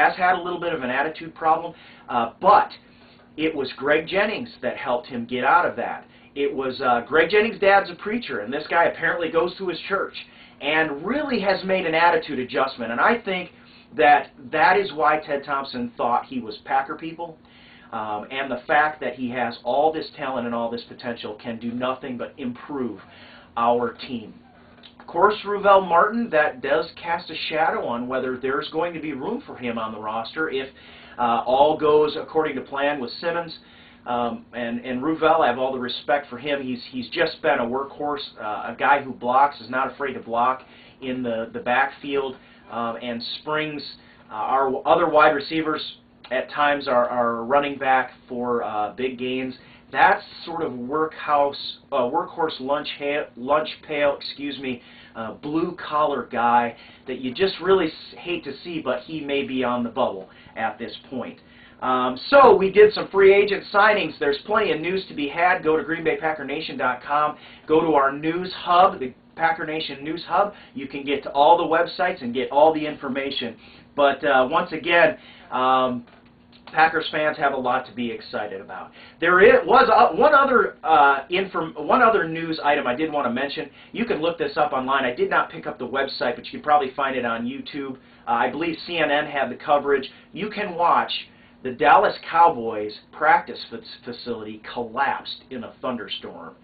has had a little bit of an attitude problem, but it was Greg Jennings that helped him get out of that. It was Greg Jennings' dad's a preacher, and this guy apparently goes to his church and really has made an attitude adjustment. And I think that is why Ted Thompson thought he was Packer people. And the fact that he has all this talent and all this potential can do nothing but improve our team. Of course, Ruvell Martin, that does cast a shadow on whether there's going to be room for him on the roster if all goes according to plan with Simmons. And Ruvell, I have all the respect for him. He's just been a workhorse, a guy who blocks, is not afraid to block in the backfield, and springs our other wide receivers at times are running back for big gains. That sort of workhorse lunch pail, blue-collar guy that you just really hate to see, but he may be on the bubble at this point. So we did some free agent signings. There's plenty of news to be had. Go to GreenBayPackerNation.com. Go to our news hub, the Packer Nation News Hub. You can get to all the websites and get all the information. But once again, Packers fans have a lot to be excited about. There was one other news item I did want to mention. You can look this up online. I did not pick up the website, but you can probably find it on YouTube. I believe CNN had the coverage. You can watch the Dallas Cowboys practice facility collapsed in a thunderstorm.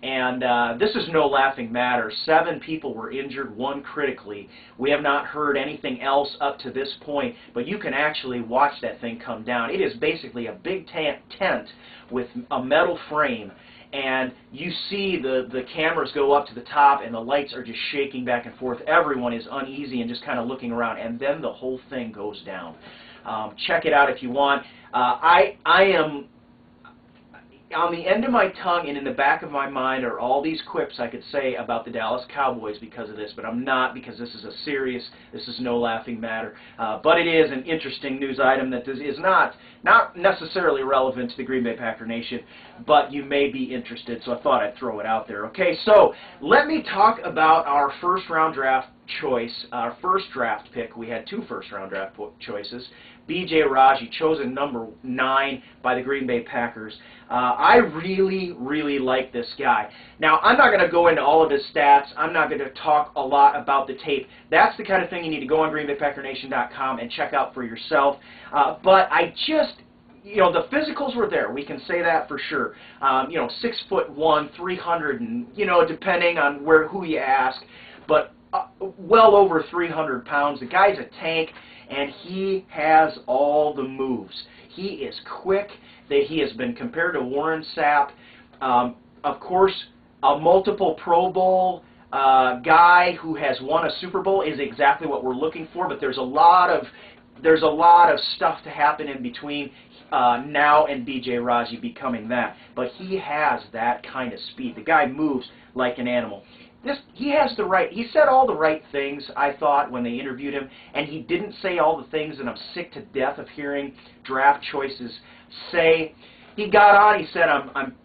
And this is no laughing matter. 7 people were injured, 1 critically. We have not heard anything else up to this point, but you can actually watch that thing come down. It is basically a big tent with a metal frame, and you see the cameras go up to the top, and the lights are just shaking back and forth. Everyone is uneasy and just kind of looking around, and then the whole thing goes down. Check it out if you want. I am... On the end of my tongue and in the back of my mind are all these quips I could say about the Dallas Cowboys because of this, but I'm not, because this is no laughing matter. But it is an interesting news item that is not necessarily relevant to the Green Bay Packer Nation, but you may be interested, so I thought I'd throw it out there. Okay, so let me talk about our first-round draft choice, our first draft pick. We had 2 first-round draft choices. B.J. Raji, chosen number 9 by the Green Bay Packers. I really, really like this guy. Now, I'm not going to go into all of his stats. I'm not going to talk a lot about the tape. That's the kind of thing you need to go on GreenBayPackerNation.com and check out for yourself. But I just... the physicals were there. We can say that for sure. 6'1", 300, and depending on who you ask, but well over 300 pounds. The guy's a tank, and he has all the moves. He is quick. He has been compared to Warren Sapp. Of course, a multiple Pro Bowl guy who has won a Super Bowl is exactly what we're looking for. But there's a lot of stuff to happen in between now and B.J. Raji becoming that. But he has that kind of speed. The guy moves like an animal. He said all the right things, I thought, when they interviewed him, and he didn't say all the things that I'm sick to death of hearing draft choices say. He got on, he said,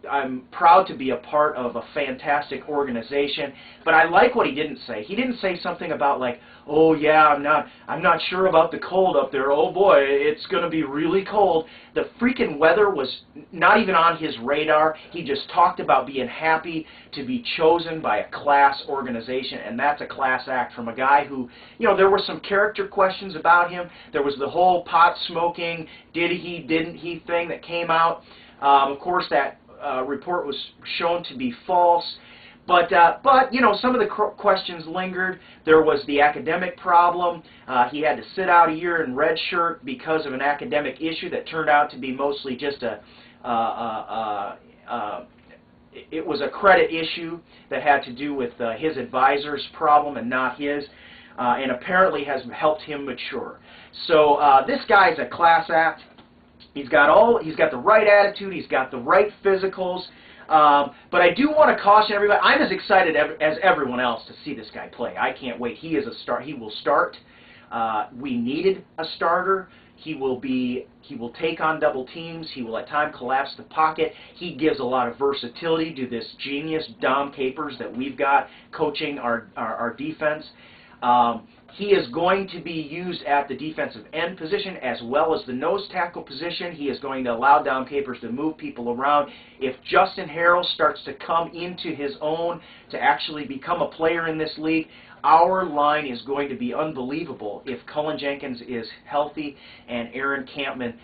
I'm proud to be a part of a fantastic organization, but I like what he didn't say. He didn't say something about like, oh yeah, I'm not sure about the cold up there. Oh boy, it's going to be really cold. The freaking weather was not even on his radar. He just talked about being happy to be chosen by a class organization, and that's a class act from a guy who, there were some character questions about him. There was the whole pot smoking, did he, didn't he thing that came out. Of course, that report was shown to be false. But some of the questions lingered. There was the academic problem. He had to sit out a year in redshirt because of an academic issue that turned out to be mostly just it was a credit issue that had to do with his advisor's problem and not his, and apparently has helped him mature. So this guy's a class act. He's got the right attitude. He's got the right physicals. But I do want to caution everybody. I'm as excited as everyone else to see this guy play. I can't wait. He is a start. He will start. We needed a starter. He will take on double teams. He will at times collapse the pocket. He gives a lot of versatility to this genius Dom Capers that we've got coaching our defense. He is going to be used at the defensive end position as well as the nose tackle position. He is going to allow Dom Capers to move people around. If Justin Harrell starts to come into his own to actually become a player in this league, our line is going to be unbelievable if Cullen Jenkins is healthy and Aaron Campman,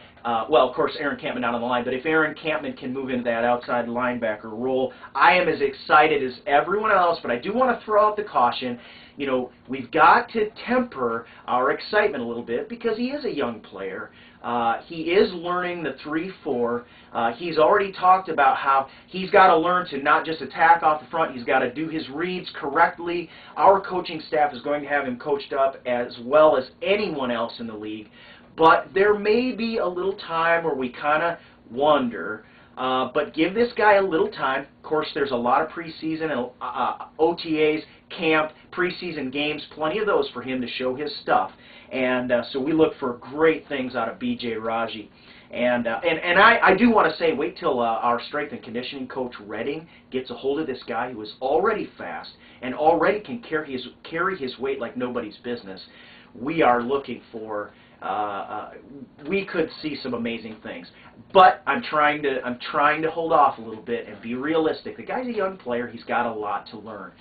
well, of course, Aaron Campman not on the line, but if Aaron Campman can move into that outside linebacker role, I am as excited as everyone else, but I do want to throw out the caution. You know, we've got to temper our excitement a little bit because he is a young player. He is learning the 3-4. He's already talked about how he's got to learn to not just attack off the front, he's got to do his reads correctly. Our coaching staff is going to have him coached up as well as anyone else in the league. But there may be a little time where we kind of wonder, but give this guy a little time. Of course, there's a lot of preseason and OTAs, camp, preseason games, plenty of those for him to show his stuff. And so we look for great things out of B.J. Raji. And I do want to say, wait till our strength and conditioning coach Redding gets a hold of this guy who is already fast and already can carry his weight like nobody's business. We are looking for, we could see some amazing things. But I'm trying to hold off a little bit and be realistic. The guy's a young player. He's got a lot to learn.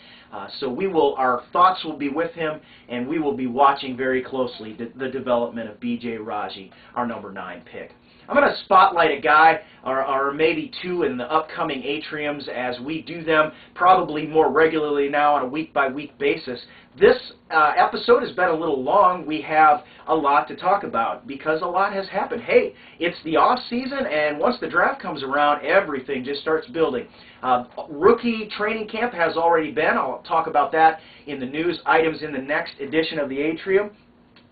So our thoughts will be with him, and we will be watching very closely the development of B.J. Raji, our number 9 pick. I'm going to spotlight a guy or maybe two in the upcoming Atriums as we do them probably more regularly now on a week-by-week basis. This episode has been a little long. We have a lot to talk about because a lot has happened. Hey, it's the off-season, and once the draft comes around, everything just starts building. Rookie training camp has already been. I'll talk about that in the news items in the next edition of the Atrium.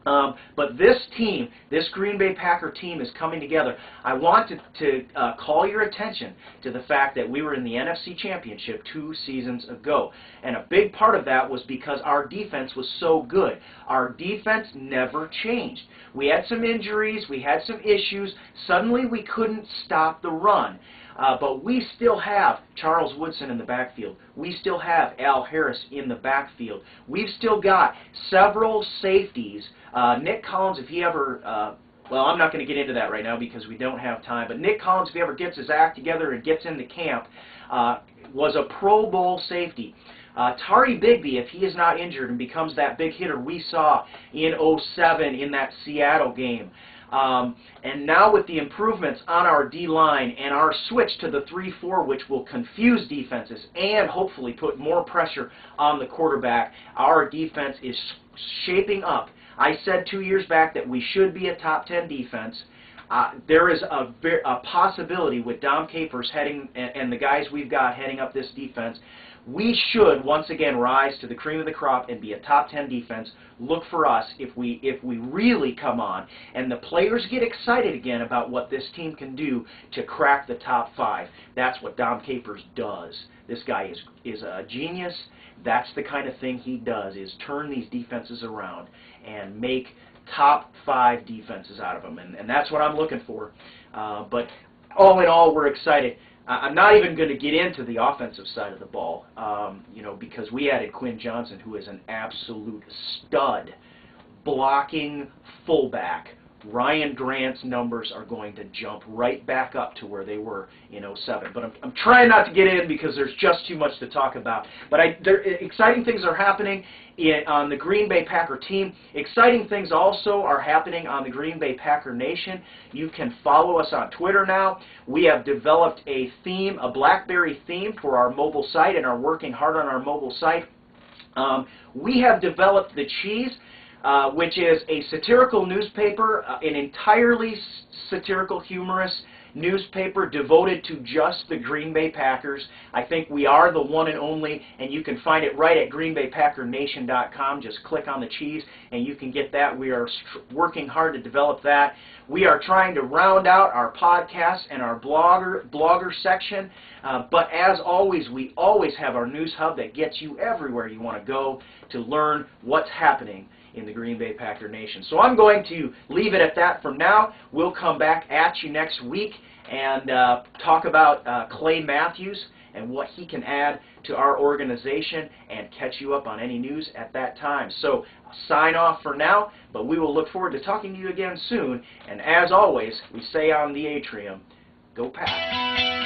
But this team, this Green Bay Packer team is coming together. I want to call your attention to the fact that we were in the NFC Championship 2 seasons ago. And a big part of that was because our defense was so good. Our defense never changed. We had some injuries, we had some issues. Suddenly we couldn't stop the run. But we still have Charles Woodson in the backfield. We still have Al Harris in the backfield. We've still got several safeties. Nick Collins, if he ever, well, I'm not going to get into that right now because we don't have time, but Nick Collins, if he ever gets his act together and gets into camp, was a Pro Bowl safety. Tari Bigby, if he is not injured and becomes that big hitter we saw in 2007 in that Seattle game. And now with the improvements on our D-line and our switch to the 3-4, which will confuse defenses and hopefully put more pressure on the quarterback, our defense is shaping up. I said 2 years back that we should be a top 10 defense. There is a possibility with Dom Capers heading and the guys we've got heading up this defense. We should once again rise to the cream of the crop and be a top 10 defense. Look for us if we really come on and the players get excited again about what this team can do to crack the top 5. That's what Dom Capers does. This guy is a genius. That's the kind of thing he does, is turn these defenses around and make top 5 defenses out of them. And that's what I'm looking for. But all in all, we're excited. I'm not even going to get into the offensive side of the ball, you know, because we added Quinn Johnson, who is an absolute stud blocking fullback. Ryan Grant's numbers are going to jump right back up to where they were in 2007. But I'm trying not to get in because there's just too much to talk about. But exciting things are happening on the Green Bay Packer team. Exciting things also are happening on the Green Bay Packer Nation. You can follow us on Twitter now. We have developed a theme, a BlackBerry theme for our mobile site, and are working hard on our mobile site. We have developed The Cheese, which is a satirical newspaper, an entirely satirical, humorous newspaper devoted to just the Green Bay Packers. I think we are the one and only, and you can find it right at greenbaypackernation.com. Just click on The Cheese, and you can get that. We are working hard to develop that. We are trying to round out our podcast and our blogger section, but as always, we always have our news hub that gets you everywhere you want to go to learn what's happening in the Green Bay Packer Nation. So I'm going to leave it at that for now. We'll come back at you next week and talk about Clay Matthews and what he can add to our organization and catch you up on any news at that time. So I'll sign off for now, but we will look forward to talking to you again soon. And as always, we say on the Atrium, go Pack.